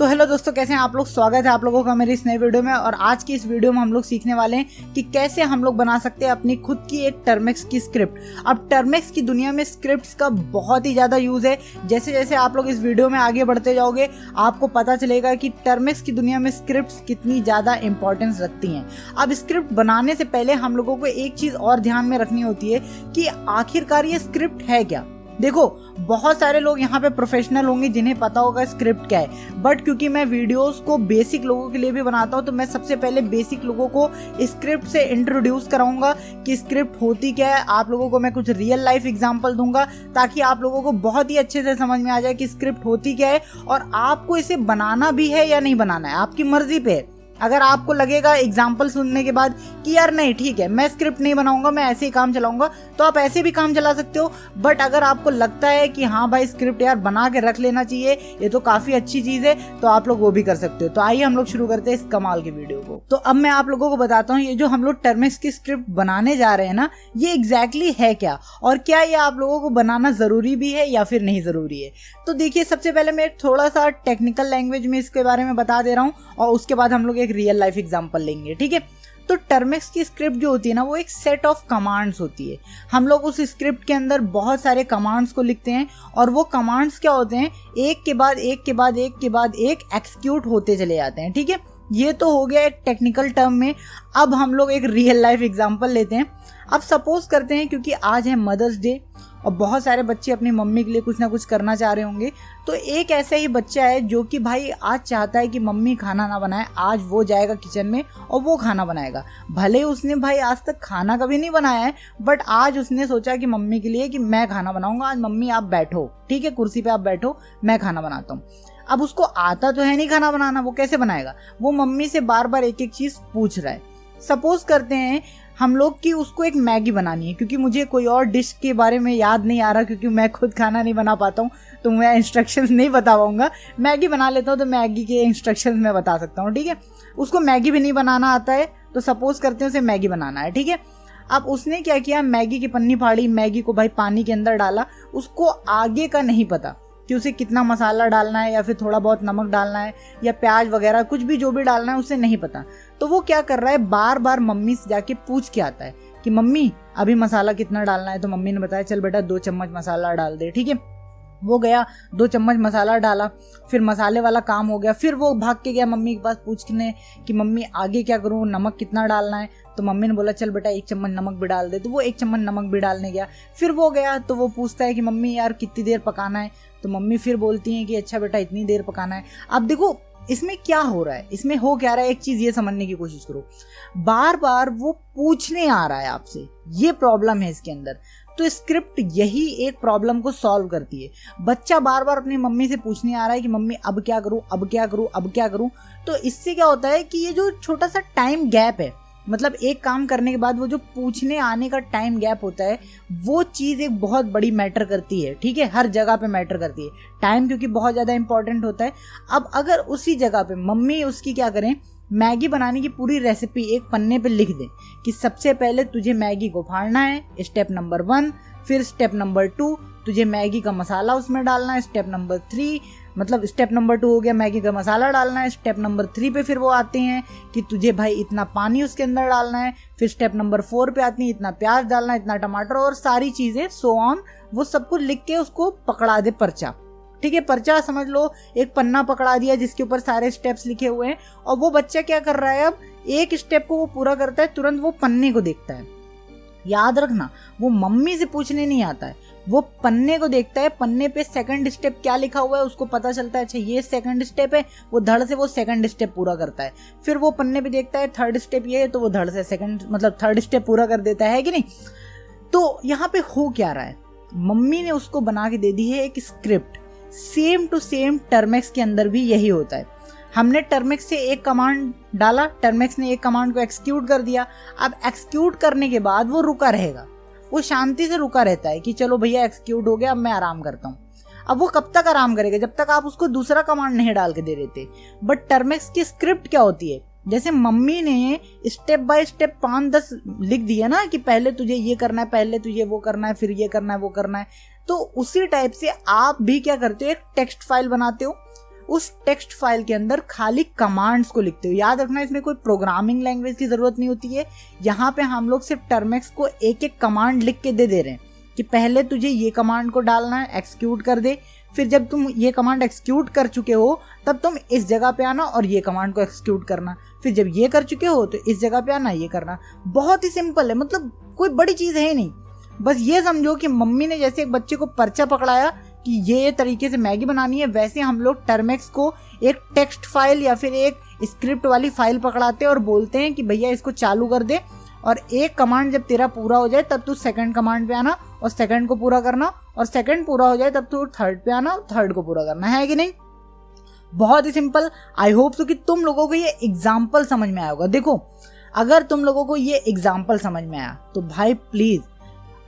तो हेलो दोस्तों, कैसे हैं आप लोग। स्वागत है आप लोगों का मेरी इस नए वीडियो में। और आज की इस वीडियो में हम लोग सीखने वाले हैं कि कैसे हम लोग बना सकते हैं अपनी खुद की एक टर्मेक्स की स्क्रिप्ट। अब टर्मेक्स की दुनिया में स्क्रिप्ट्स का बहुत ही ज़्यादा यूज़ है। जैसे जैसे आप लोग इस वीडियो में आगे बढ़ते जाओगे आपको पता चलेगा कि टर्मेक्स की दुनिया में स्क्रिप्ट्स कितनी ज़्यादा इंपॉर्टेंस रखती हैं। अब स्क्रिप्ट बनाने से पहले हम लोगों को एक चीज़ और ध्यान में रखनी होती है कि आखिरकार ये स्क्रिप्ट है क्या। देखो, बहुत सारे लोग यहाँ पे प्रोफेशनल होंगे जिन्हें पता होगा स्क्रिप्ट क्या है, बट क्योंकि मैं वीडियोस को बेसिक लोगों के लिए भी बनाता हूँ तो मैं सबसे पहले बेसिक लोगों को स्क्रिप्ट से इंट्रोड्यूस कराऊंगा कि स्क्रिप्ट होती क्या है। आप लोगों को मैं कुछ रियल लाइफ एग्जांपल दूंगा ताकि आप लोगों को बहुत ही अच्छे से समझ में आ जाए कि स्क्रिप्ट होती क्या है और आपको इसे बनाना भी है या नहीं बनाना है, आपकी मर्जी पे है। अगर आपको लगेगा एग्जाम्पल सुनने के बाद कि यार नहीं ठीक है, मैं स्क्रिप्ट नहीं बनाऊंगा, मैं ऐसे ही काम चलाऊंगा, तो आप ऐसे भी काम चला सकते हो। बट अगर आपको लगता है कि हाँ भाई स्क्रिप्ट यार बना के रख लेना चाहिए, ये तो काफ़ी अच्छी चीज़ है, तो आप लोग वो भी कर सकते हो। तो आइए हम लोग शुरू करते हैं इस कमाल की वीडियो को। तो अब मैं आप लोगों को बताता हूँ ये जो हम लोग टर्मेक्स की स्क्रिप्ट बनाने जा रहे हैं ना, ये एग्जैक्टली है क्या और क्या ये आप लोगों को बनाना ज़रूरी भी है या फिर नहीं ज़रूरी है। तो देखिए, सबसे पहले मैं थोड़ा सा टेक्निकल लैंग्वेज में इसके बारे में बता दे रहा हूँ और उसके बाद हम लोग एक रियल लाइफ एग्जांपल लेंगे, ठीक है। तो टर्मेक्स की स्क्रिप्ट जो होती है ना, वो एक सेट ऑफ कमांड्स होती है। हम लोग उस स्क्रिप्ट के अंदर बहुत सारे कमांड्स को लिखते हैं और वो कमांड्स क्या होते हैं, एक के बाद एक के बाद एक के बाद एक एक्सिक्यूट होते चले जाते हैं, ठीक है। ये तो हो गया एक टेक्निकल टर्म में। अब हम लोग एक रियल लाइफ एग्जांपल लेते हैं। अब सपोज करते हैं क्योंकि आज है मदर्स डे और बहुत सारे बच्चे अपनी मम्मी के लिए कुछ ना कुछ करना चाह रहे होंगे, तो एक ऐसा ही बच्चा है जो कि भाई आज चाहता है कि मम्मी खाना ना बनाए, आज वो जाएगा किचन में और वो खाना बनाएगा। भले उसने भाई आज तक खाना कभी नहीं बनाया है, बट आज उसने सोचा कि मम्मी के लिए कि मैं खाना बनाऊंगा, आज मम्मी आप बैठो, ठीक है, कुर्सी पे आप बैठो, मैं खाना बनाता हूँ। अब उसको आता तो है नहीं खाना बनाना, वो कैसे बनाएगा, वो मम्मी से बार बार एक एक चीज़ पूछ रहा है। सपोज करते हैं हम लोग कि उसको एक मैगी बनानी है, क्योंकि मुझे कोई और डिश के बारे में याद नहीं आ रहा, क्योंकि मैं खुद खाना नहीं बना पाता हूँ तो मैं इंस्ट्रक्शंस नहीं बता पाऊँगा। मैगी बना लेता हूँ तो मैगी के इंस्ट्रक्शंस मैं बता सकता हूँ, ठीक है। उसको मैगी भी नहीं बनाना आता है, तो सपोज करते हैं उसे मैगी बनाना है, ठीक है। अब उसने क्या किया, मैगी की पन्नी फाड़ी, मैगी को भाई पानी के अंदर डाला। उसको आगे का नहीं पता कि उसे कितना मसाला डालना है या फिर थोड़ा बहुत नमक डालना है या प्याज वगैरह कुछ भी जो भी डालना है उसे नहीं पता। तो वो क्या कर रहा है, बार बार मम्मी से जाके पूछ के आता है कि मम्मी अभी मसाला कितना डालना है। तो मम्मी ने बताया चल बेटा 2 चम्मच मसाला डाल दे, ठीक है। वो गया 2 चम्मच मसाला डाला, फिर मसाले वाला काम हो गया। फिर वो भाग के गया मम्मी के पास पूछने कि मम्मी आगे क्या करूँ, नमक कितना डालना है। तो मम्मी ने बोला चल बेटा 1 चम्मच नमक भी डाल दे। तो वो 1 चम्मच नमक भी डालने गया। फिर वो गया तो वो पूछता है कि मम्मी यार कितनी देर पकाना है। तो मम्मी फिर बोलती हैं कि अच्छा बेटा इतनी देर पकाना है। अब देखो इसमें क्या हो रहा है, इसमें हो क्या रहा है, एक चीज़ ये समझने की कोशिश करो। बार बार वो पूछने आ रहा है आपसे, ये प्रॉब्लम है इसके अंदर। तो स्क्रिप्ट यही एक प्रॉब्लम को सॉल्व करती है। बच्चा बार बार अपनी मम्मी से पूछने आ रहा है कि मम्मी अब क्या करूं, अब क्या करूं, अब क्या करूं। तो इससे क्या होता है कि ये जो छोटा सा टाइम गैप है, मतलब एक काम करने के बाद वो जो पूछने आने का टाइम गैप होता है, वो चीज़ एक बहुत बड़ी मैटर करती है, ठीक है। हर जगह पे मैटर करती है टाइम, क्योंकि बहुत ज़्यादा इंपॉर्टेंट होता है। अब अगर उसी जगह पे मम्मी उसकी क्या करें, मैगी बनाने की पूरी रेसिपी एक पन्ने पे लिख दें कि सबसे पहले तुझे मैगी को फाड़ना है, स्टेप नंबर 1, फिर स्टेप नंबर 2 तुझे मैगी का मसाला उसमें डालना है, स्टेप नंबर 3 मतलब स्टेप नंबर 2 हो गया मैगी का मसाला डालना है, स्टेप नंबर 3 पे फिर वो आते हैं कि तुझे भाई इतना पानी उसके अंदर डालना है, फिर स्टेप नंबर 4 पे आती है इतना प्याज डालना है, इतना टमाटर और सारी चीज़ें सो ऑन। वो सब कुछ लिख के उसको पकड़ा दे पर्चा, ठीक है। पर्चा समझ लो एक पन्ना पकड़ा दिया जिसके ऊपर सारे स्टेप्स लिखे हुए हैं। और वो बच्चा क्या कर रहा है, अब एक स्टेप को वो पूरा करता है, तुरंत वो पन्ने को देखता है। याद रखना, वो मम्मी से पूछने नहीं आता है, वो पन्ने को देखता है। पन्ने पे सेकंड स्टेप क्या लिखा हुआ है उसको पता चलता है, अच्छा ये सेकंड स्टेप है, वो धड़ से वो सेकंड स्टेप पूरा करता है। फिर वो पन्ने पे देखता है थर्ड स्टेप ये है, तो वो धड़ से सेकंड मतलब थर्ड स्टेप पूरा कर देता है कि नहीं। तो यहाँ पे हो क्या रहा है, मम्मी ने उसको बना के दे दी है एक स्क्रिप्ट। सेम टू सेम टर्मेक्स के अंदर भी यही होता है। हमने टर्मेक्स से एक कमांड डाला, टर्मेक्स ने एक कमांड को एक्सिक्यूट कर दिया। अब एक्सिक्यूट करने के बाद वो रुका रहेगा, वो शांति से रुका रहता है कि चलो भैया एक्सिक्यूट हो गया, अब मैं आराम करता हूँ। अब वो कब तक आराम करेगा, जब तक आप उसको दूसरा कमांड नहीं डाल के दे देते। बट टर्मेक्स की स्क्रिप्ट क्या होती है, जैसे मम्मी ने स्टेप बाय स्टेप 5-10 लिख दिया ना कि पहले तुझे ये करना है, पहले तुझे वो करना है, फिर ये करना है, वो करना है। तो उसी टाइप से आप भी क्या करते हो, एक टेक्स्ट फाइल बनाते हो, उस टेक्स्ट फाइल के अंदर खाली कमांड्स को लिखते हो। याद रखना इसमें कोई प्रोग्रामिंग लैंग्वेज की जरूरत नहीं होती है। यहाँ पे हम लोग सिर्फ टर्मेक्स को एक एक कमांड लिख के दे रहे हैं कि पहले तुझे ये कमांड को डालना है, एक्सिक्यूट कर दे। फिर जब तुम ये कमांड एक्सिक्यूट कर चुके हो तब तुम इस जगह पे आना और ये कमांड को एक्सिक्यूट करना। फिर जब ये कर चुके हो तो इस जगह पे आना, ये करना। बहुत ही सिंपल है, मतलब कोई बड़ी चीज़ है नहीं। बस ये समझो कि मम्मी ने जैसे एक बच्चे को पर्चा पकड़ाया कि ये तरीके से मैगी बनानी है, वैसे हम लोग टर्मेक्स को एक टेक्स्ट फाइल या फिर एक स्क्रिप्ट वाली फाइल पकड़ाते हैं और बोलते हैं कि भैया इसको चालू कर दे, और एक कमांड जब तेरा पूरा हो जाए तब तू सेकंड कमांड पे आना और सेकंड को पूरा करना, और सेकंड पूरा हो जाए तब तू थर्ड पे आना और थर्ड को पूरा करना, है कि नहीं। बहुत ही सिंपल। आई होप सो कि तुम लोगों को ये एग्जाम्पल समझ में आया होगा। देखो, अगर तुम लोगों को ये एग्जाम्पल समझ में आया तो भाई प्लीज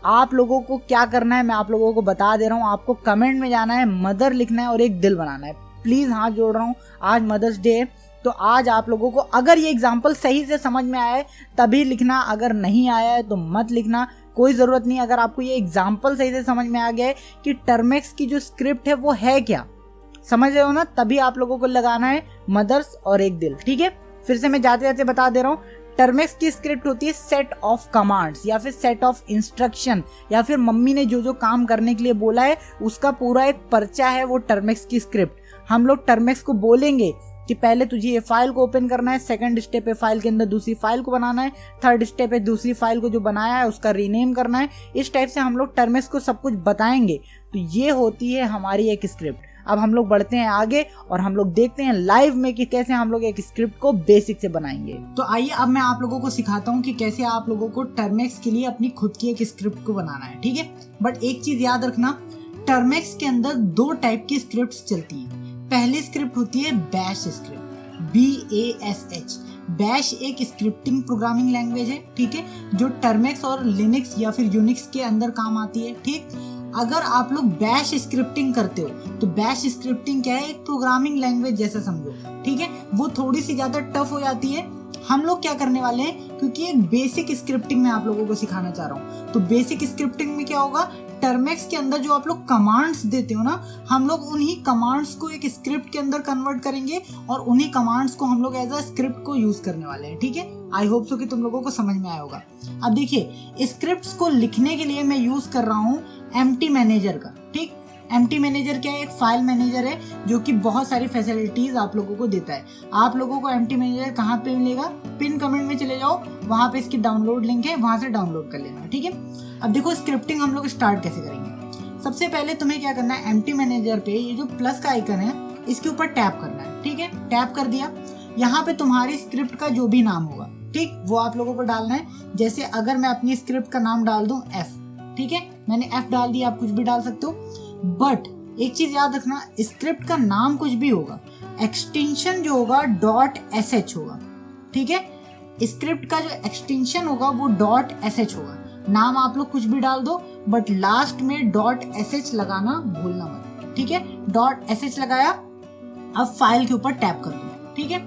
आप लोगों को क्या करना है मैं आप लोगों को बता दे रहा हूँ। आपको कमेंट में जाना है, मदर लिखना है और एक दिल बनाना है। प्लीज हाथ जोड़ रहा हूँ, आज मदर्स डे है, तो आज आप लोगों को अगर ये एग्जाम्पल सही से समझ में आया है तभी लिखना, अगर नहीं आया है तो मत लिखना, कोई ज़रूरत नहीं। अगर आपको ये एग्जाम्पल सही से समझ में आ गया है कि टर्मेक्स की जो स्क्रिप्ट है वो है क्या, समझ रहे हो ना, तभी आप लोगों को लगाना है मदर्स और एक दिल। ठीक है, फिर से मैं जाते जाते बता दे रहा हूँ। टर्मेक्स की स्क्रिप्ट होती है सेट ऑफ कमांड्स या फिर सेट ऑफ इंस्ट्रक्शन, या फिर मम्मी ने जो जो काम करने के लिए बोला है उसका पूरा एक पर्चा है वो टर्मेक्स की स्क्रिप्ट। हम लोग टर्मेक्स को बोलेंगे कि पहले तुझे ये फाइल को ओपन करना है, सेकंड स्टेप है फाइल के अंदर दूसरी फाइल को बनाना है, थर्ड स्टेप है दूसरी फाइल को जो बनाया है उसका रीनेम करना है। इस टाइप से हम लोग टर्मेक्स को सब कुछ बताएंगे। तो ये होती है हमारी एक स्क्रिप्ट। अब हम लोग बढ़ते हैं आगे और हम लोग देखते हैं लाइव में कि कैसे हम लोग एक स्क्रिप्ट को बेसिक से बनाएंगे। तो आइए अब मैं आप लोगों को सिखाता हूँ कि कैसे आप लोगों को टर्मेक्स के लिए अपनी खुद की एक स्क्रिप्ट को बनाना है। ठीक है, बट एक चीज याद रखना, टर्मेक्स के अंदर दो टाइप की स्क्रिप्ट चलती है। पहली स्क्रिप्ट होती है बैश स्क्रिप्ट, BASH। बैश एक स्क्रिप्टिंग प्रोग्रामिंग लैंग्वेज है, ठीक है, जो टर्मेक्स और लिनक्स या फिर यूनिक्स के अंदर काम आती है। ठीक, अगर आप लोग बैश स्क्रिप्टिंग करते हो तो बैश स्क्रिप्टिंग क्या है, एक प्रोग्रामिंग लैंग्वेज जैसा समझो। ठीक है, वो थोड़ी सी ज्यादा टफ हो जाती है। हम लोग क्या करने वाले हैं, क्योंकि एक बेसिक स्क्रिप्टिंग में आप लोगों को सिखाना चाह रहा हूँ, तो बेसिक स्क्रिप्टिंग में क्या होगा, टर्मेक्स के अंदर जो आप लोग कमांड्स देते हो ना, हम लोग उन्हीं कमांड्स को एक स्क्रिप्ट के अंदर कन्वर्ट करेंगे और उन्हीं कमांड्स को हम लोग एज अ स्क्रिप्ट को यूज करने वाले हैं। ठीक है, आई होप सो कि तुम लोगों को समझ में आया होगा। अब देखिए, स्क्रिप्ट्स को लिखने के लिए मैं यूज कर रहा हूँ एम्प्टी मैनेजर का। ठीक, एम्प्टी मैनेजर क्या है, एक फाइल मैनेजर है जो कि बहुत सारी फैसिलिटीज आप लोगों को देता है। आप लोगों को एम्प्टी मैनेजर कहाँ पे मिलेगा, पिन कमेंट में चले जाओ, वहां पे इसकी डाउनलोड लिंक है, वहां से डाउनलोड कर लेना। ठीक है, अब देखो स्क्रिप्टिंग हम लोग स्टार्ट कैसे करेंगे। सबसे पहले तुम्हें क्या करना है, एम्प्टी मैनेजर पे ये जो प्लस का आइकन है इसके ऊपर टैप करना है। ठीक है, टैप कर दिया, यहाँ पे तुम्हारी स्क्रिप्ट का जो भी नाम होगा, ठीक, वो आप लोगों को डालना है। जैसे अगर मैं अपनी स्क्रिप्ट का नाम डाल दूं F, ठीक है, मैंने F डाल दिया, आप कुछ भी डाल सकते हो। बट एक चीज याद रखना, स्क्रिप्ट का नाम कुछ भी होगा, एक्सटेंशन जो होगा .sh होगा। ठीक है, स्क्रिप्ट का जो एक्सटेंशन होगा वो .sh होगा। नाम आप लोग कुछ भी डाल दो, बट लास्ट में .sh लगाना भूलना मत। ठीक है, .sh लगाया, अब फाइल के ऊपर टैप कर दो। ठीक है,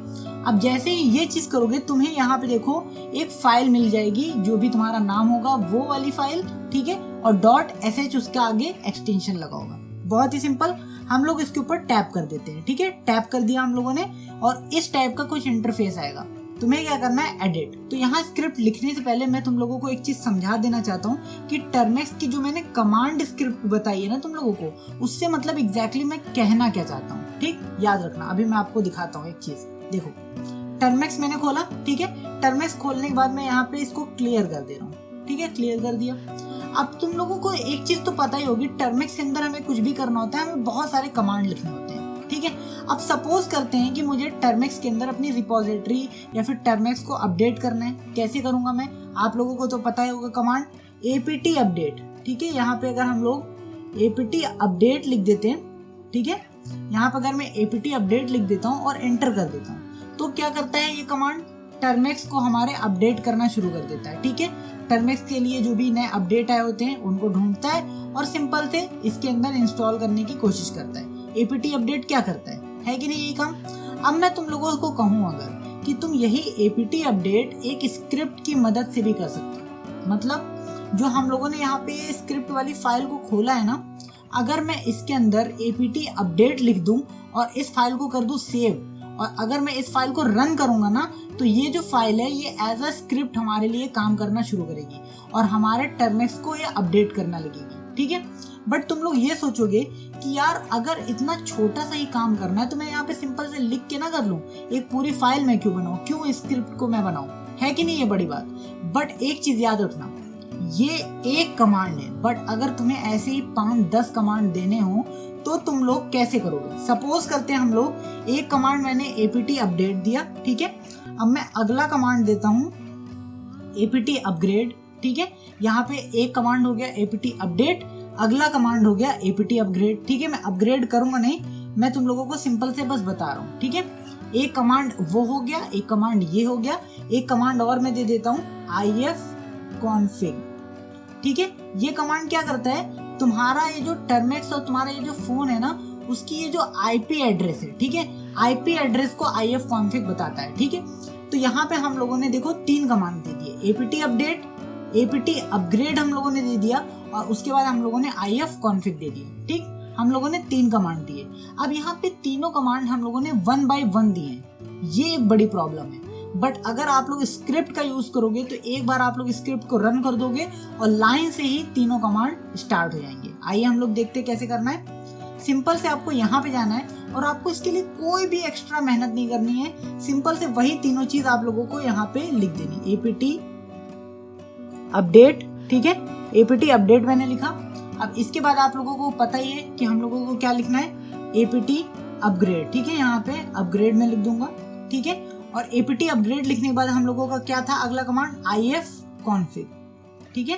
अब जैसे ही ये चीज करोगे तुम्हें यहाँ पे देखो एक फाइल मिल जाएगी, जो भी तुम्हारा नाम होगा वो वाली फाइल। ठीक है, और .sh उसके आगे एक्सटेंशन लगा होगा। बहुत ही सिंपल, हम लोग इसके ऊपर टैप कर देते हैं। ठीक है, टैप कर दिया हम लोगों ने, और इस टाइप का कुछ इंटरफेस आएगा। तुम्हें क्या करना है, एडिट। तो यहाँ स्क्रिप्ट लिखने से पहले मैं तुम लोगों को एक चीज समझा देना चाहता हूँ कि टर्मेक्स की जो मैंने कमांड स्क्रिप्ट बताई है ना तुम लोगों को, उससे मतलब एग्जैक्टली मैं कहना क्या चाहता हूँ। ठीक, याद रखना। अभी मैं आपको दिखाता हूँ एक चीज, देखो टर्मेक्स मैंने खोला। ठीक है, टर्मेक्स खोलने के बाद मैं यहाँ पे इसको क्लियर कर दे रहा हूँ। ठीक है, क्लियर कर दिया। अब तुम लोगों को एक चीज तो पता ही होगी, टर्मेक्स के अंदर हमें कुछ भी करना होता है, हमें बहुत सारे कमांड लिखने होते हैं। ठीक है, अब सपोज करते हैं कि मुझे टर्मेक्स के अंदर अपनी रिपोजिटरी या फिर टर्मेक्स को अपडेट करना है। कैसे करूंगा मैं, आप लोगों को तो पता ही होगा कमांड apt अपडेट। ठीक है, यहाँ पे अगर हम लोग apt अपडेट लिख देते हैं, ठीक है, यहाँ पे अगर मैं apt अपडेट लिख देता हूँ और एंटर कर देता हूँ, तो क्या करता है ये कमांड, टर्मेक्स को हमारे अपडेट करना शुरू कर देता है। ठीक है, टर्मेक्स के लिए जो भी नए अपडेट आए होते हैं उनको ढूंढता है और सिंपल से इसके अंदर इंस्टॉल करने की कोशिश करता है। apt अपडेट क्या करता है कि नहीं यही काम। अब मैं तुम लोगों को कहूँ अगर कि तुम यही apt अपडेट एक स्क्रिप्ट की मदद से भी कर सकते हो। मतलब जो हम लोगों ने यहाँ पे स्क्रिप्ट वाली फाइल को खोला है ना, अगर मैं इसके अंदर apt अपडेट लिख दूं और इस फाइल को कर दूं सेव, और अगर मैं इस फाइल को रन करूंगा ना तो ये जो फाइल है ये एज अ स्क्रिप्ट हमारे लिए काम करना शुरू करेगी और हमारे टर्मिक्स को ये अपडेट करना लगेगी, ठीक है। बट तुम लोग ये सोचोगे कि यार अगर इतना छोटा सा ही काम करना है तो मैं यहाँ पे सिंपल से लिख के ना कर लूँ, एक पूरी फाइल में क्यों बनाऊँ, क्यों स्क्रिप्ट को मैं बनाऊँ, है कि नहीं ये बड़ी बात। बट एक चीज याद रखना, ये एक कमांड है, बट अगर तुम्हें ऐसे ही 5-10 कमांड देने हो तो तुम लोग कैसे करोगे। सपोज करते हैं हम लोग एक कमांड मैंने apt अपडेट दिया, ठीक है। अब मैं अगला कमांड देता हूँ apt अपग्रेड, ठीक है। यहाँ पे एक कमांड हो गया apt अपडेट, अगला कमांड हो गया apt अपग्रेड, ठीक है। मैं अपग्रेड करूंगा नहीं, मैं तुम लोगों को सिंपल से बस बता रहा हूँ, ठीक है। एक कमांड वो हो गया, एक कमांड ये हो गया, एक कमांड और मैं दे देता हूँ ifconfig, ठीक है। ये कमांड क्या करता है, तुम्हारा ये जो टर्मिक्स और तुम्हारा ये जो फोन है ना उसकी ये जो आईपी एड्रेस है, ठीक है, आईपी एड्रेस को ifconfig बताता है, ठीक है। तो यहाँ पे हम लोगों ने देखो 3 कमांड दे दिए, apt अपडेट, apt अपग्रेड हम लोगों ने दे दिया और उसके बाद हम लोगों ने ifconfig दे दिया, ठीक। हम लोगों ने 3 कमांड दिए। अब यहाँ पे तीनों कमांड हम लोगों ने 1 by 1 दिए हैं, ये एक बड़ी प्रॉब्लम है। बट अगर आप लोग स्क्रिप्ट का यूज करोगे तो एक बार आप लोग स्क्रिप्ट को रन कर दोगे और लाइन से ही तीनों कमांड स्टार्ट हो जाएंगे। आइए हम लोग देखते हैं कैसे करना है। सिंपल से आपको यहाँ पे जाना है और आपको इसके लिए कोई भी एक्स्ट्रा मेहनत नहीं करनी है, सिंपल से वही तीनों चीज आप लोगों को यहाँ पे लिख देनी, apt अपडेट, ठीक है, apt अपडेट मैंने लिखा। अब इसके बाद आप लोगों को पता ही है कि हम लोगों को क्या लिखना है, apt अपग्रेड, ठीक है। यहाँ पे अपग्रेड में लिख दूंगा, ठीक है। और apt अपग्रेड लिखने के बाद हम लोगों का क्या था अगला कमांड, ifconfig, ठीक है,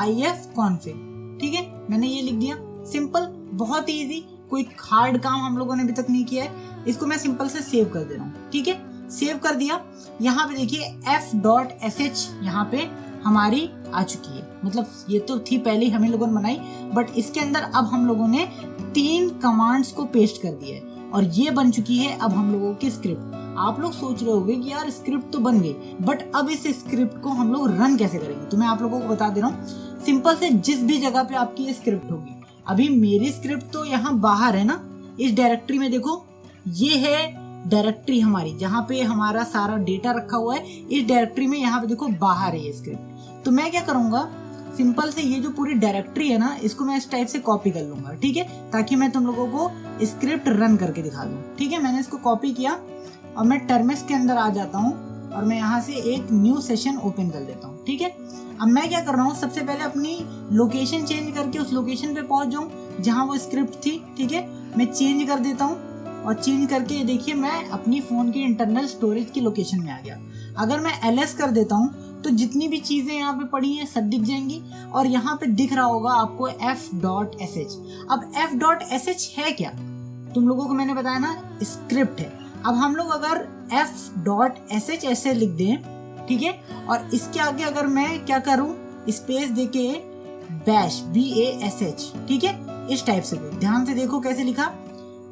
ifconfig, ठीक है। मैंने ये लिख दिया, सिंपल, बहुत ही इजी, कोई हार्ड काम हम लोगों ने अभी तक नहीं किया है। इसको मैं सिंपल से सेव कर दे रहा हूँ, ठीक है, सेव कर दिया। यहाँ पे देखिए f.sh यहाँ पे हमारी आ चुकी है, मतलब ये तो थी पहले ही हमें लोगों ने बनाई, बट इसके अंदर अब हम लोगों ने 3 कमांड्स को पेस्ट कर दिया है और ये बन चुकी है अब हम लोगों की स्क्रिप्ट। आप लोग सोच रहे होंगे कि यार स्क्रिप्ट तो बन गई, बट अब इस स्क्रिप्ट को हम लोग रन कैसे करेंगे, तो मैं आप लोगों को बता दे रहा हूँ। सिंपल से जिस भी जगह पे आपकी ये स्क्रिप्ट होगी, अभी मेरी स्क्रिप्ट तो यहाँ बाहर है ना, इस डायरेक्टरी में देखो, ये है डायरेक्टरी हमारी जहाँ पे हमारा सारा डेटा रखा हुआ है। इस डायरेक्टरी में यहाँ पे देखो बाहर है ये स्क्रिप्ट। तो मैं क्या करूंगा, सिंपल से ये जो पूरी डायरेक्टरी है ना इसको मैं इस टाइप से कॉपी कर लूंगा, ठीक है, ताकि मैं तुम लोगों को स्क्रिप्ट रन करके दिखा दूं, ठीक है। मैंने इसको कॉपी किया और मैं टर्मिक्स के अंदर आ जाता हूँ और मैं यहाँ से एक न्यू सेशन ओपन कर लेता हूँ, ठीक है। अब मैं क्या कर रहा हूँ, सबसे पहले अपनी लोकेशन चेंज करके उस लोकेशन पे पहुंच जाऊँ जहाँ वो स्क्रिप्ट थी, ठीक है। मैं चेंज कर देता हूँ और चेंज करके देखिए मैं अपनी फोन की इंटरनल स्टोरेज की लोकेशन में आ गया। अगर मैं ls कर देता हूँ तो जितनी भी चीजें यहाँ पे पड़ी हैं सब दिख जाएंगी और यहाँ पे दिख रहा होगा आपको f.sh। अब f.sh है क्या, तुम लोगों को मैंने बताया ना स्क्रिप्ट है। अब हम लोग अगर f.sh ऐसे लिख दें, ठीक है, और इसके आगे अगर मैं क्या करूं, स्पेस देके bash bash, ठीक है, इस टाइप से ध्यान से देखो कैसे लिखा,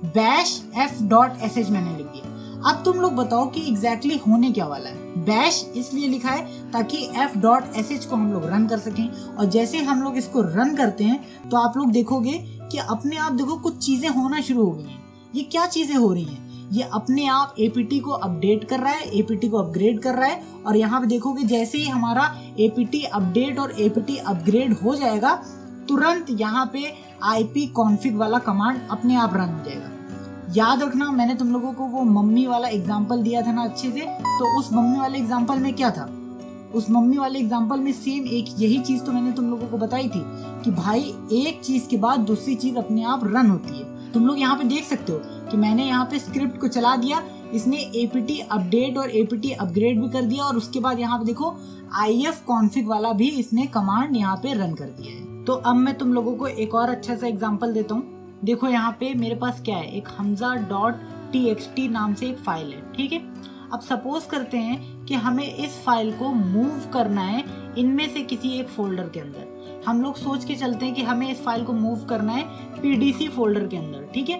bash f.sh मैंने लिख दिया। अब तुम लोग बताओ कि एग्जैक्टली होने क्या वाला है। bash इसलिए लिखा है ताकि f.sh को हम लोग रन कर सकें, और जैसे हम लोग इसको रन करते हैं तो आप लोग देखोगे कि अपने आप देखो कुछ चीजें होना शुरू हो गई हैं। ये क्या चीजें हो रही हैं, ये अपने आप apt को अपडेट कर रहा है, apt को अपग्रेड कर रहा है। और यहाँ पे देखोगे जैसे ही हमारा apt अपडेट और apt अपग्रेड हो जाएगा तुरंत यहाँ पे ifconfig वाला कमांड अपने आप रन हो जाएगा। याद रखना मैंने तुम लोगों को वो मम्मी वाला एग्जाम्पल दिया था ना अच्छे से, तो उस मम्मी वाले एग्जाम्पल में क्या था, उस मम्मी वाले एग्जाम्पल में सेम एक यही चीज तो मैंने तुम लोगों को बताई थी कि भाई एक चीज के बाद दूसरी चीज अपने आप रन होती है। तुम लोग यहाँ पे देख सकते हो कि मैंने यहाँ पे स्क्रिप्ट को चला दिया, इसने apt अपडेट और apt अपग्रेड भी कर दिया, और उसके बाद यहाँ पे देखो ifconfig वाला भी इसने कमांड यहाँ पे रन कर दिया है। तो अब मैं तुम लोगों को एक और अच्छा सा एग्जाम्पल देता हूँ। देखो यहाँ पे मेरे पास क्या है, एक hamza.txt नाम से एक फाइल है, ठीक है। अब सपोज करते हैं कि हमें इस फाइल को मूव करना है इनमें से किसी एक फोल्डर के अंदर। हम लोग सोच के चलते हैं कि हमें इस फाइल को मूव करना है pdc फोल्डर के अंदर, ठीक है।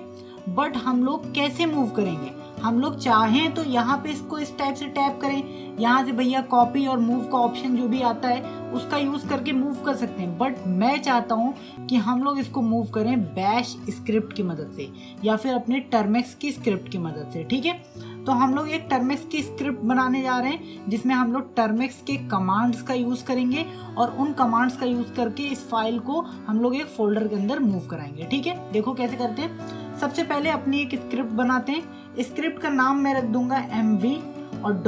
बट हम लोग कैसे मूव करेंगे, हम लोग चाहें तो यहाँ पे इसको इस टाइप से टैप करें, यहाँ से भैया कॉपी और मूव का ऑप्शन जो भी आता है उसका यूज करके मूव कर सकते हैं। बट मैं चाहता हूँ कि हम लोग इसको मूव करें बैश स्क्रिप्ट की मदद से या फिर अपने टर्मेक्स की स्क्रिप्ट की मदद से, ठीक है। तो हम लोग एक टर्मेक्स की स्क्रिप्ट बनाने जा रहे हैं जिसमें हम लोग टर्मेक्स के कमांड्स का यूज करेंगे और उन कमांड्स का यूज करके इस फाइल को हम लोग एक फोल्डर के अंदर मूव कराएंगे, ठीक है। देखो कैसे करते हैं। सबसे पहले अपनी एक स्क्रिप्ट बनाते हैं। स्क्रिप्ट का नाम मैं रख दूंगा mv और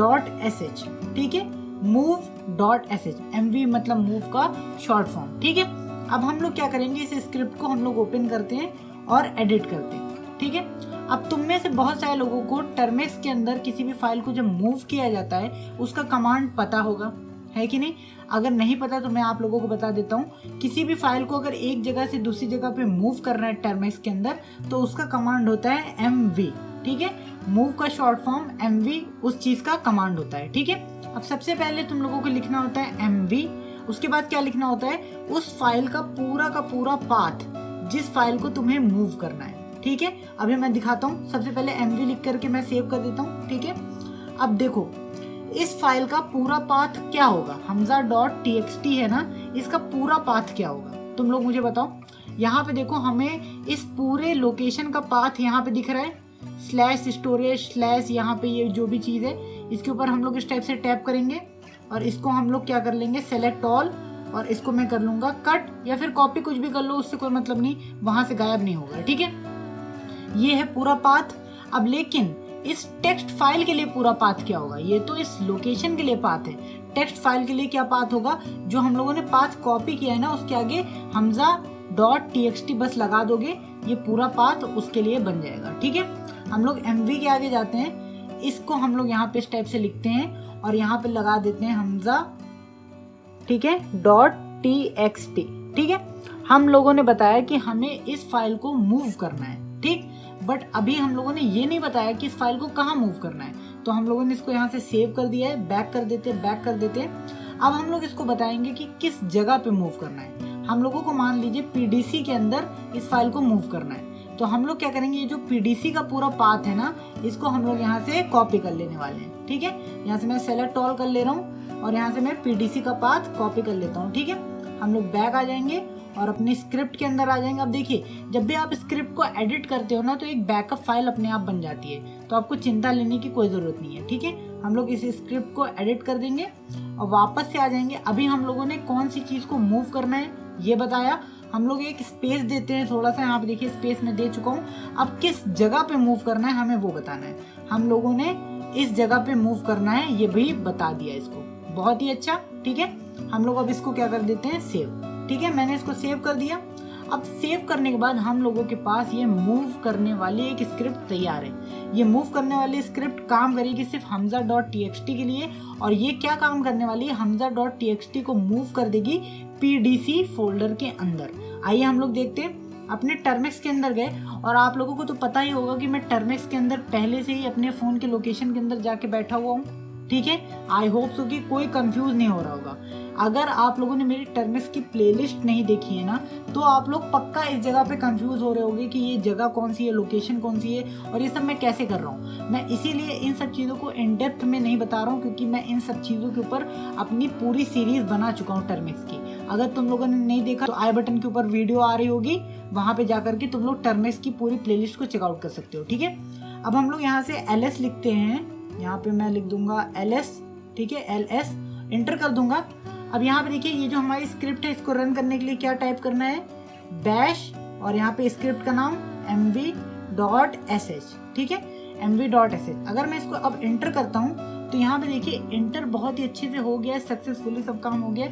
.sh, ठीक है। move.sh, mv मतलब मूव का शॉर्ट फॉर्म, ठीक है। अब हम लोग क्या करेंगे, इस स्क्रिप्ट को हम लोग ओपन करते हैं और एडिट करते हैं, ठीक है। अब तुम में से बहुत सारे लोगों को टर्मेक्स के अंदर किसी भी फाइल को जब मूव किया जाता है उसका कमांड पता होगा, है कि नहीं। अगर नहीं पता तो मैं आप लोगों को बता देता हूँ। किसी भी फाइल को अगर एक जगह से दूसरी जगह पे मूव करना है टर्मेक्स के अंदर तो उसका कमांड होता है mv, ठीक है। मूव का शॉर्ट फॉर्म mv उस चीज का कमांड होता है, ठीक है। अब सबसे पहले तुम लोगों को लिखना होता है mv, उसके बाद क्या लिखना होता है, उस फाइल का पूरा पाथ जिस फाइल को तुम्हें मूव करना है, ठीक है। अभी मैं दिखाता हूँ। सबसे पहले mv लिख करके मैं सेव कर देता हूँ, ठीक है। अब देखो इस फाइल का पूरा पाथ क्या होगा, hamza.txt है ना, इसका पूरा पाथ क्या होगा तुम लोग मुझे बताओ। यहाँ पे देखो हमें इस पूरे लोकेशन का पाथ यहाँ पे दिख रहा है, /storage/ यहाँ पे ये जो भी चीज़ है इसके ऊपर हम लोग इस टाइप से टैप करेंगे और इसको हम लोग क्या कर लेंगे, सेलेक्ट ऑल, और इसको मैं कर लूंगा कट या फिर कॉपी, कुछ भी कर लो, उससे कोई मतलब नहीं, वहां से गायब नहीं होगा, ठीक है। ये है पूरा पाथ। अब लेकिन इस टेक्स्ट फाइल के लिए पूरा पाथ क्या होगा, ये तो इस लोकेशन के लिए पाथ है। टेक्स्ट फाइल के लिए क्या पाथ होगा, जो हम लोगों ने पाथ कॉपी किया है ना उसके आगे hamza.txt बस लगा दोगे, ये पूरा पाथ उसके लिए बन जाएगा, ठीक है। हम लोग mv के आगे जाते हैं, इसको हम लोग यहाँ पे इस टाइप से लिखते हैं और यहाँ पे लगा देते हैं hamza, ठीक है, .txt, ठीक है। हम लोगों ने बताया कि हमें इस फाइल को मूव करना है, ठीक। बट अभी हम लोगों ने ये नहीं बताया कि इस फाइल को कहाँ मूव करना है, तो हम लोगों ने इसको यहाँ से सेव कर दिया है, बैक कर देते। अब हम लोग इसको बताएंगे कि किस जगह पे मूव करना है। हम लोगों को मान लीजिए पीडीसी के अंदर इस फाइल को मूव करना है, तो हम लोग क्या करेंगे, ये जो पीडीसी का पूरा पाथ है ना इसको हम लोग यहाँ से कॉपी कर लेने वाले हैं, ठीक है। यहाँ से मैं सेलेक्ट ऑल कर ले रहा हूँ और यहाँ से मैं पीडीसी का पाथ कॉपी कर लेता हूँ, ठीक है। हम लोग बैक आ जाएंगे और अपनी स्क्रिप्ट के अंदर आ जाएंगे। अब देखिए जब भी आप स्क्रिप्ट को एडिट करते हो ना तो एक बैकअप फाइल अपने आप बन जाती है, तो आपको चिंता लेने की कोई ज़रूरत नहीं है, ठीक है। हम लोग इस स्क्रिप्ट को एडिट कर देंगे और वापस से आ जाएंगे। अभी हम लोगों ने कौन सी चीज़ को मूव करना है ये बताया। हम लोग एक स्पेस देते हैं थोड़ा सा, यहाँ पे देखिए स्पेस में दे चुका हूँ। अब किस जगह पे मूव करना है हमें वो बताना है। हम लोगों ने इस जगह पे मूव करना है ये भी बता दिया इसको, बहुत ही अच्छा, ठीक है। हम लोग अब इसको क्या कर देते हैं, सेव, ठीक है। मैंने इसको सेव कर दिया। अब सेव करने के बाद हम लोगों के पास ये मूव करने वाली एक स्क्रिप्ट तैयार है। ये मूव करने वाली स्क्रिप्ट काम करेगी सिर्फ hamza.txt के लिए, और ये क्या काम करने वाली है, hamza.txt को मूव कर देगी pdc फोल्डर के अंदर। आइए हम लोग देखते हैं। अपने टर्मेक्स के अंदर गए और आप लोगों को तो पता ही होगा कि मैं टर्मेक्स के अंदर पहले से ही अपने फ़ोन के लोकेशन के अंदर जाके बैठा हुआ हूँ, ठीक है। आई होप सो कि कोई कंफ्यूज नहीं हो रहा होगा। अगर आप लोगों ने मेरी टर्मेक्स की प्लेलिस्ट नहीं देखी है ना तो आप लोग पक्का इस जगह पे कंफ्यूज हो रहे होंगे कि ये जगह कौन सी है, लोकेशन कौन सी है और ये सब मैं कैसे कर रहा हूँ। मैं इसीलिए इन सब चीज़ों को इन डेप्थ में नहीं बता रहा हूँ, क्योंकि मैं इन सब चीज़ों के ऊपर अपनी पूरी सीरीज बना चुका हूँ टर्मेक्स की। अगर तुम लोगों ने नहीं देखा तो आई बटन के ऊपर वीडियो आ रही होगी, वहाँ पे जाकर के तुम लोग टर्मेक्स की पूरी प्लेलिस्ट को चेकआउट कर सकते हो, ठीक है। अब हम लोग यहाँ से ls लिखते हैं, यहाँ पे मैं लिख दूंगा ls, ठीक है, ls इंटर कर दूंगा। अब यहाँ पे देखिए ये जो हमारी स्क्रिप्ट है इसको रन करने के लिए क्या टाइप करना है, बैश, और यहाँ पे स्क्रिप्ट का नाम mv.sh, ठीक है, mv.sh। अगर मैं इसको अब इंटर करता हूँ तो यहाँ पे देखिए इंटर बहुत ही अच्छे से हो गया है, सक्सेसफुली सब काम हो गया।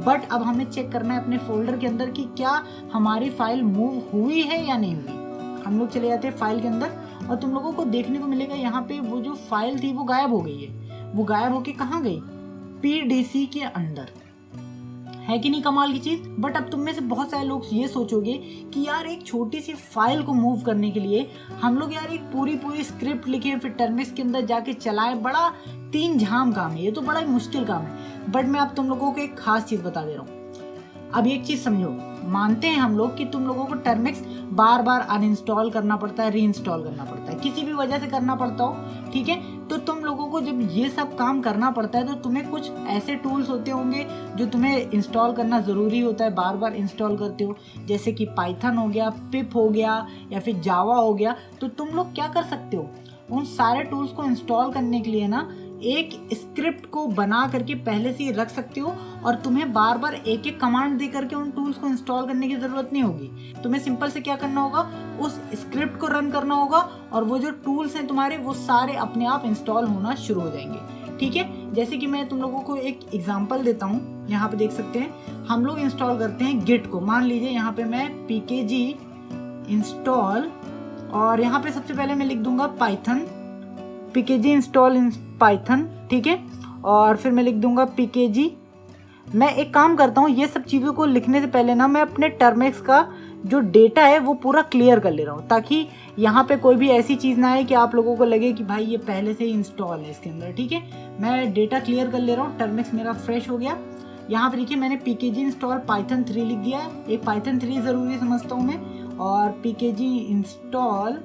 बट अब हमें चेक करना है अपने फोल्डर के अंदर कि क्या हमारी फाइल मूव हुई है या नहीं हुई। हम लोग चले जाते हैं फाइल के अंदर और तुम लोगों को देखने को मिलेगा यहाँ पे वो जो फाइल थी वो गायब हो गई है। वो गायब होके कहाँ गई, पीडीसी के अंदर, है कि नहीं कमाल की चीज। बट अब तुम में से बहुत सारे लोग ये सोचोगे कि यार एक छोटी सी फाइल को मूव करने के लिए हम लोग यार एक पूरी स्क्रिप्ट लिखे फिर टर्मेक्स के अंदर जाके चलाएं, बड़ा तीन झाम काम है, ये तो बड़ा ही मुश्किल काम है। बट मैं अब तुम लोगों को एक खास चीज बता दे रहा हूँ। अब एक चीज समझो, मानते हैं हम लोग कि तुम लोगों को टर्मिक्स बार बार अनइंस्टॉल करना पड़ता है, रीइंस्टॉल करना पड़ता है, किसी भी वजह से करना पड़ता हो, ठीक है। तो तुम लोगों को जब ये सब काम करना पड़ता है तो तुम्हें कुछ ऐसे टूल्स होते होंगे जो तुम्हें इंस्टॉल करना ज़रूरी होता है, बार बार इंस्टॉल करते हो, जैसे कि पाइथन हो गया, पिप हो गया या फिर जावा हो गया। तो तुम लोग क्या कर सकते हो, उन सारे टूल्स को इंस्टॉल करने के लिए ना एक स्क्रिप्ट को बना करके पहले से ही रख सकते हो और तुम्हें बार बार एक एक कमांड दे करके उन टूल्स को इंस्टॉल करने की ज़रूरत नहीं होगी। तुम्हें सिंपल से क्या करना होगा, उस स्क्रिप्ट को रन करना होगा और वो जो टूल्स हैं तुम्हारे वो सारे अपने आप इंस्टॉल होना शुरू हो जाएंगे, ठीक है। जैसे कि मैं तुम लोगों को एक एग्जांपल देता हूँ, यहाँ पे देख सकते हैं हम लोग इंस्टॉल करते हैं गिट को। मान लीजिए यहाँ पे मैं pkg इंस्टॉल और यहाँ पे सबसे पहले मैं लिख दूंगा Python, pkg install in Python, ठीक है। और फिर मैं लिख दूंगा pkg। मैं एक काम करता हूँ, ये सब चीज़ों को लिखने से पहले ना मैं अपने टर्मिक्स का जो डेटा है वो पूरा क्लियर कर ले रहा हूँ, ताकि यहाँ पे कोई भी ऐसी चीज़ ना आए कि आप लोगों को लगे कि भाई ये पहले से ही इंस्टॉल है इसके अंदर, ठीक है। मैं डेटा क्लियर कर ले रहा हूँ, टर्मिक्स मेरा फ्रेश हो गया। यहाँ पे देखिए मैंने pkg इंस्टॉल पाइथन 3 लिख दिया है, एक पाइथन 3 ज़रूरी समझता हूँ मैं, और pkg इंस्टॉल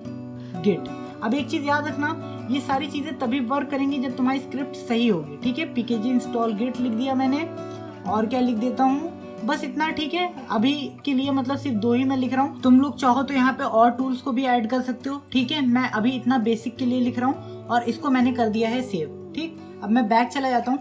गिट। अब एक चीज़ याद रखना, ये सारी चीज़ें तभी वर्क करेंगी जब तुम्हारी स्क्रिप्ट सही होगी, ठीक है। pkg इंस्टॉल गिट लिख दिया मैंने, और क्या लिख देता हूँ, बस इतना, ठीक है। अभी के लिए मतलब सिर्फ 2 ही मैं लिख रहा हूँ, तुम लोग चाहो तो यहाँ पे और टूल्स को भी ऐड कर सकते हो, ठीक है। मैं अभी इतना बेसिक के लिए लिख रहा हूँ और इसको मैंने कर दिया है सेव, ठीक। अब मैं बैक चला जाता हूँ।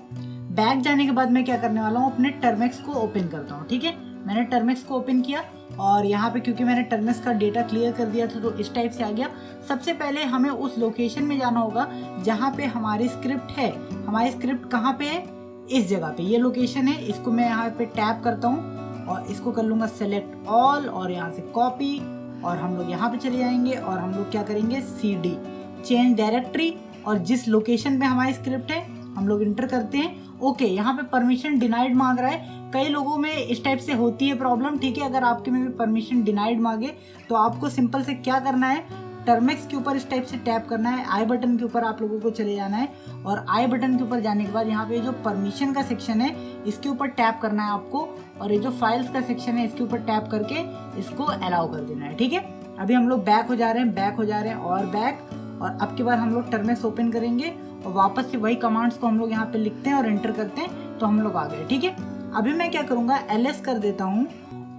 बैक जाने के बाद मैं क्या करने वाला हूँ, अपने टर्मिक्स को ओपन करता हूँ, ठीक है। मैंने टर्मिक्स को ओपन किया और यहाँ पे क्योंकि मैंने टर्मिक्स का डेटा क्लियर कर दिया था तो इस टाइप से आ गया। सबसे पहले हमें उस लोकेशन में जाना होगा जहाँ पे हमारी स्क्रिप्ट है। हमारी स्क्रिप्ट कहाँ पे है, इस जगह पे, ये लोकेशन है। इसको मैं यहाँ पे टैप करता हूँ और इसको कर लूँगा सेलेक्ट ऑल और यहाँ से कॉपी, और हम लोग यहाँ पे चले जाएंगे और हम लोग क्या करेंगे, cd चेंज डायरेक्टरी, और जिस लोकेशन पे हमारी स्क्रिप्ट है हम लोग इंटर करते हैं। ओके, यहाँ पे परमिशन डिनाइड मांग रहा है, कई लोगों में इस टाइप से होती है प्रॉब्लम, ठीक है। अगर आपके में भी परमिशन डिनाइड मांगे तो आपको सिंपल से क्या करना है, टर्मिक्स के ऊपर इस टाइप से टैप करना है, आई बटन के ऊपर आप लोगों को चले जाना है और आई बटन के ऊपर जाने के बाद यहाँ पे जो परमिशन का सेक्शन है इसके ऊपर टैप करना है आपको, और ये जो फाइल्स का सेक्शन है इसके ऊपर टैप करके इसको अलाउ कर देना है, ठीक है। अभी हम लोग बैक हो जा रहे हैं और बैक, और अब के बाद हम लोग टर्मिक्स ओपन करेंगे और वापस से वही कमांड्स को हम लोग यहाँ पे लिखते हैं और एंटर करते हैं, तो हम लोग आ गए, ठीक है। अभी मैं क्या करूँगा, ls कर देता हूँ।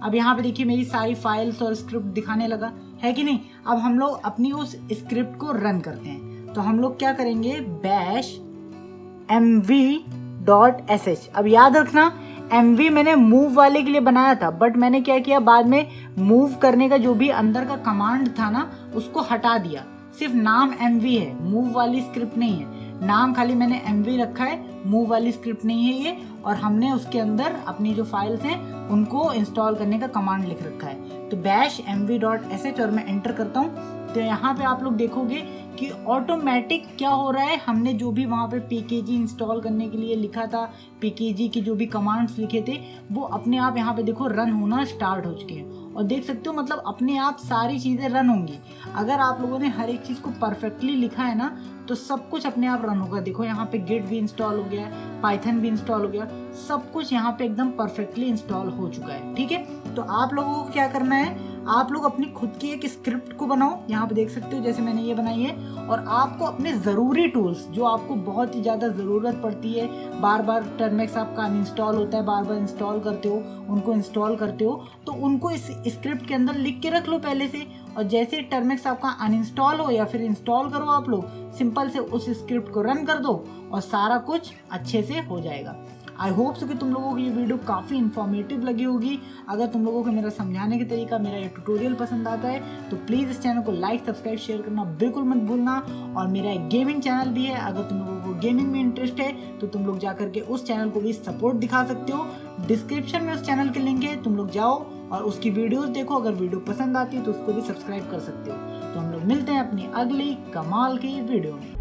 अब यहाँ पे देखिए मेरी सारी फाइल्स और स्क्रिप्ट दिखाने लगा है कि नहीं। अब हम लोग अपनी उस स्क्रिप्ट को रन करते हैं, तो हम लोग क्या करेंगे, bash mv.sh। अब याद रखना mv मैंने मूव वाले के लिए बनाया था, बट मैंने क्या किया, बाद में मूव करने का जो भी अंदर का कमांड था ना उसको हटा दिया, सिर्फ नाम mv है, मूव वाली स्क्रिप्ट नहीं है। नाम खाली मैंने mv रखा है, मूव वाली स्क्रिप्ट नहीं है ये, और हमने उसके अंदर अपनी जो फाइल्स हैं उनको इंस्टॉल करने का कमांड लिख रखा है। तो bash mv.sh और मैं एंटर करता हूँ, तो यहाँ पे आप लोग देखोगे कि ऑटोमेटिक क्या हो रहा है, हमने जो भी वहाँ पे pkg इंस्टॉल करने के लिए लिखा था, pkg की जो भी कमांड्स लिखे थे वो अपने आप यहाँ पे देखो रन होना स्टार्ट हो चुके हैं। और देख सकते हो मतलब अपने आप सारी चीज़ें रन होंगी। अगर आप लोगों ने हर एक चीज़ को परफेक्टली लिखा है ना तो सब कुछ अपने आप रन होगा। देखो यहाँ पे गिट भी इंस्टॉल हो गया है, पाइथन भी इंस्टॉल हो गया, सब कुछ यहाँ पे एकदम परफेक्टली इंस्टॉल हो चुका है, ठीक है। तो आप लोगों को क्या करना है, आप लोग अपनी खुद की एक स्क्रिप्ट को बनाओ, यहाँ पे देख सकते हो जैसे मैंने ये बनाई है, और आपको अपने ज़रूरी टूल्स जो आपको बहुत ही ज़्यादा ज़रूरत पड़ती है, बार बार टर्मिक्स आपका अनइंस्टॉल होता है, बार बार इंस्टॉल करते हो, उनको इंस्टॉल करते हो, तो उनको इस स्क्रिप्ट के अंदर लिख के रख लो पहले से, और जैसे टर्मिक्स आपका अनइंस्टॉल हो या फिर इंस्टॉल करो, आप लोग सिंपल से उस स्क्रिप्ट को रन कर दो और सारा कुछ अच्छे से हो जाएगा। आई होप सो कि तुम लोगों को ये वीडियो काफ़ी इन्फॉर्मेटिव लगी होगी। अगर तुम लोगों को मेरा समझाने का तरीका, मेरा ये ट्यूटोरियल पसंद आता है तो प्लीज़ इस चैनल को लाइक, सब्सक्राइब, शेयर करना बिल्कुल मत भूलना। और मेरा एक गेमिंग चैनल भी है, अगर तुम लोगों को गेमिंग में इंटरेस्ट है तो तुम लोग जा करके उस चैनल को भी सपोर्ट दिखा सकते हो। डिस्क्रिप्शन में उस चैनल के लिंक है, तुम लोग जाओ और उसकी वीडियोस देखो। अगर वीडियो पसंद आती है तो उसको भी सब्सक्राइब कर सकते हो। तो हम लोग मिलते हैं अपनी अगली कमाल की वीडियो में।